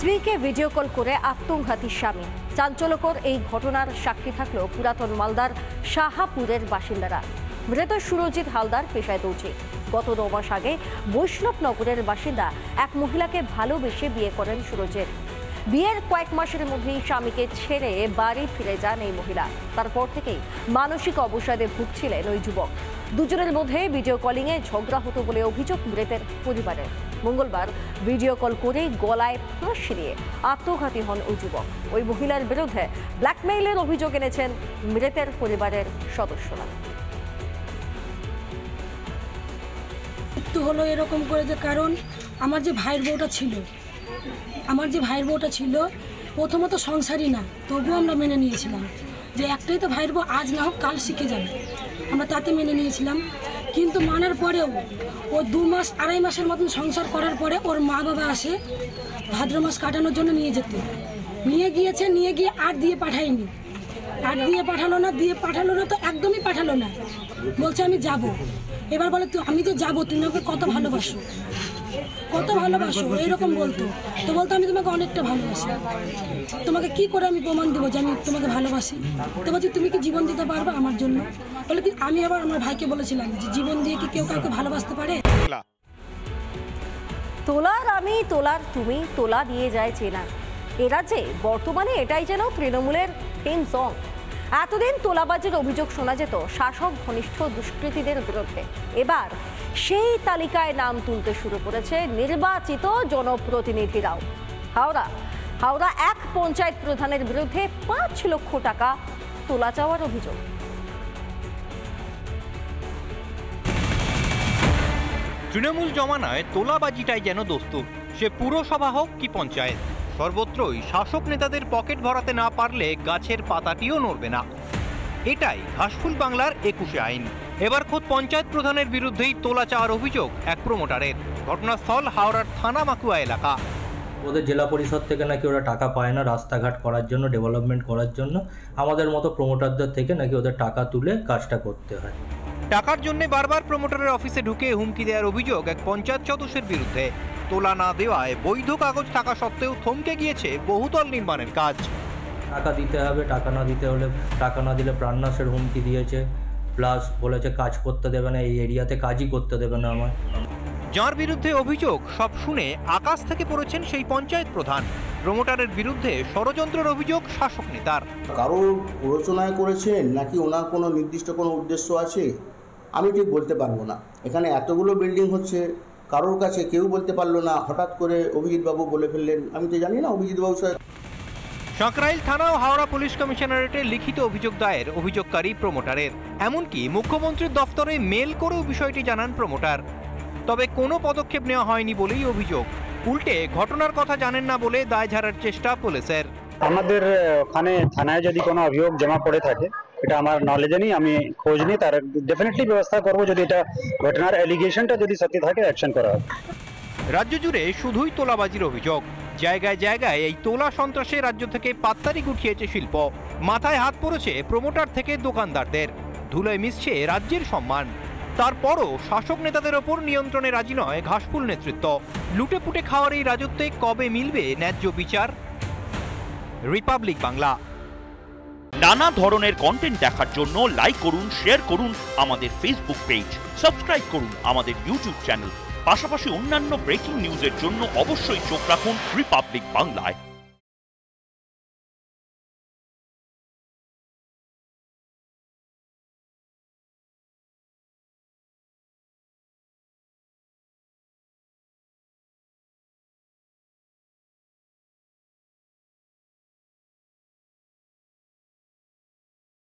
স্ত্রীকে video call করে আত্মঘাতী স্বামী। চাঞ্চল্যকর এই ঘটনার সাক্ষী থাকলো পুরাতন মালদার শাহাপুরের বাসিন্দারা। মৃত সুরজিৎ হালদার পেশায় দর্জি। গত 9 মাস আগে বৈষ্ণবনগরের বাসিন্দা এক মহিলাকে ভালোবেসে বিয়ে করেন সুরজিৎ। বিয়ের কয়েক মাসের মধ্যেই স্বামীকে ছেড়ে বাড়ি ফিরে যান এই মহিলা। তারপর থেকেই মানসিক অবসাদে ভুগছিলেন ওই যুবক। দুজনের মধ্যে ভিডিও কলিংয়ে ঝগড়া হতো বলে অভিযোগ মৃতের পরিবারের। মঙ্গলবার ভিডিও কল করেই গলায় ফাঁসি দিয়ে আত্মঘাতী হন ওই যুবক। ওই মহিলার বিরুদ্ধে ব্ল্যাকমেইলের অভিযোগ এনেছেন মৃতের পরিবারের সদস্যরা। মৃত্যু হলো এরকম করে যে কারণ আমার যে ভাইয়ের বউটা ছিল প্রথমত সংসারই না, তবুও আমরা মেনে নিয়েছিলাম যে একটাই তো ভাইয়ের বউ, আজ না হোক কাল শিখে যাবে, আমরা তাতে মেনে নিয়েছিলাম। কিন্তু মানার পরেও ও 2 মাস 2.5 মাসের মতন সংসার করার পরে ওর মা বাবা আসে ভাদ্র মাস কাটানোর জন্য নিয়ে গিয়ে আর দিয়ে পাঠায়নি। পাঠালো না তো একদমই পাঠালো না, বলছে আমি যাব। এবার বলে আমি যে যাবো, তুমি আমাকে কত ভালোবাসো এরকম বলতো। তো বলতো আমি তোমাকে অনেকটা ভালোবাসি, তোমাকে কি করে আমি প্রমাণ দেবো যে আমি তোমাকে ভালোবাসি। তো বলছি তুমি কি জীবন দিতে পারবে আমার জন্য? বলে কি আমি আবার আমার ভাইকে বলেছিলাম যে জীবন দিয়ে কি কেউ কাউকে ভালোবাসতে পারে? তোলার আমি, তোলার তুমি, তোলা দিয়ে যায় চেনা। এরা যে বর্তমানে এটাই যেন তৃণমূলের থিম সং। এতদিন তোলাবাজির অভিযোগ শোনা যেত শাসক ঘনিষ্ঠ দুষ্কৃতীদের বিরুদ্ধে। এবার সেই তালিকায় নাম তুলতে শুরু করেছে নির্বাচিত জনপ্রতিনিধিরাও। হাওড়া এক পঞ্চায়েত প্রধানের বিরুদ্ধে 5 লক্ষ টাকা তোলা চাওয়ার অভিযোগ। তৃণমূল জমানায় তোলাবাজিটাই যেন দস্তুর। সে পুরসভা হোক কি পঞ্চায়েত, সর্বত্রই শাসক নেতাদের পকেট ভরাতে না পারলে গাছের পাতাটিও নড়বে না। এটাই ঘাসফুল বাংলার 21 আইন। এবার খোদ পঞ্চায়েত প্রধানের বিরুদ্ধেই তোলা চাওয়ার অভিযোগ এক প্রমোটারের। ঘটনাস্থল হাওড়ার থানা মাকুয়া এলাকা। ওদের জেলা পরিষদ থেকে নাকি ওরা টাকা পায় না রাস্তাঘাট করার জন্য, ডেভেলপমেন্ট করার জন্য। আমাদের মতো প্রমোটারদের থেকে নাকি ওদের টাকা তুলে কাজটা করতে হয়। টাকার জন্য বারবার প্রমোটারের অফিসে ঢুকে হুমকি দেওয়ার অভিযোগ এক পঞ্চায়েত সদস্যের বিরুদ্ধে। তোলা না দেওয়ায় বৈধ কাগজ থাকা সত্ত্বেও থমকে গিয়েছে বহুতল নির্মাণের কাজ। টাকা দিতে হবে, টাকা না দিলে প্রাণনাশের হুমকি দিয়েছে, প্লাস বলেছে কাজ করতে দেবে না, এই এরিয়াতে কাজই করতে দেবে না আমার। যার বিরুদ্ধে অভিযোগ সব শুনে আকাশ থেকে পড়েছেন সেই পঞ্চায়েত প্রধান। প্রমোটারের বিরুদ্ধে ষড়যন্ত্রের অভিযোগ শাসক নেতার। কারোর প্ররোচনায় করেছেন নাকি ওনার কোনো নির্দিষ্ট কোনো উদ্দেশ্য আছে আমি ঠিক বলতে পারবো না। এখানে এতগুলো বিল্ডিং হচ্ছে, কারোর কাছে কেউ বলতে পারলো না, হঠাৎ করে অভিজিৎবাবু বলে ফেললেন। আমি তো জানি না অভিজিৎবাবু স্যার। সাঁকরাইল থানা ও হাওড়া পুলিশ কমিশনারেটে লিখিত অভিযোগ দায়ের অভিযোগকারী প্রমোটারের। এমনকি মুখ্যমন্ত্রীর দফতরে মেল করেও বিষয়টি জানান প্রমোটার। তবে কোনো পদক্ষেপ নেওয়া হয়নি বলেই অভিযোগ। উল্টে ঘটনার কথা জানেন না বলে দায় ঝাড়ার চেষ্টা পুলিশের। আমাদের ওখানে থানায় যদি কোনো অভিযোগ জমা পড়ে থাকে, এটা আমার নলেজে নেই, আমি খোঁজ নিই, তার ডেফিনেটলি ব্যবস্থা করবো। যদি এটা ঘটনার এলিগেশনটা যদি সত্যি থাকে অ্যাকশন করা হবে। রাজ্য জুড়ে শুধুই তোলাবাজির অভিযোগ। জায়গায় জায়গায় এই তোলা সন্ত্রাসে রাজ্য থেকে পাত্তারি গুটিয়েছে শিল্প। মাথায় হাত পড়েছে প্রমোটার থেকে দোকানদারদের। ধুলোয় মিশছে রাজ্যের সম্মান। তারপরও শাসক নেতাদের ওপর নিয়ন্ত্রণে রাজি নয় ঘাসফুল নেতৃত্ব। লুটে পুটে খাওয়ার এই রাজত্বে কবে মিলবে ন্যায্য বিচার? রিপাবলিক বাংলা। নানা ধরনের কন্টেন্ট দেখার জন্য লাইক করুন, শেয়ার করুন আমাদের ফেসবুক পেজ, সাবস্ক্রাইব করুন আমাদের ইউটিউব চ্যানেল। পাশাপাশি অন্যান্য ব্রেকিং নিউজের জন্য অবশ্যই চোখ রাখুন রিপাবলিক বাংলায়।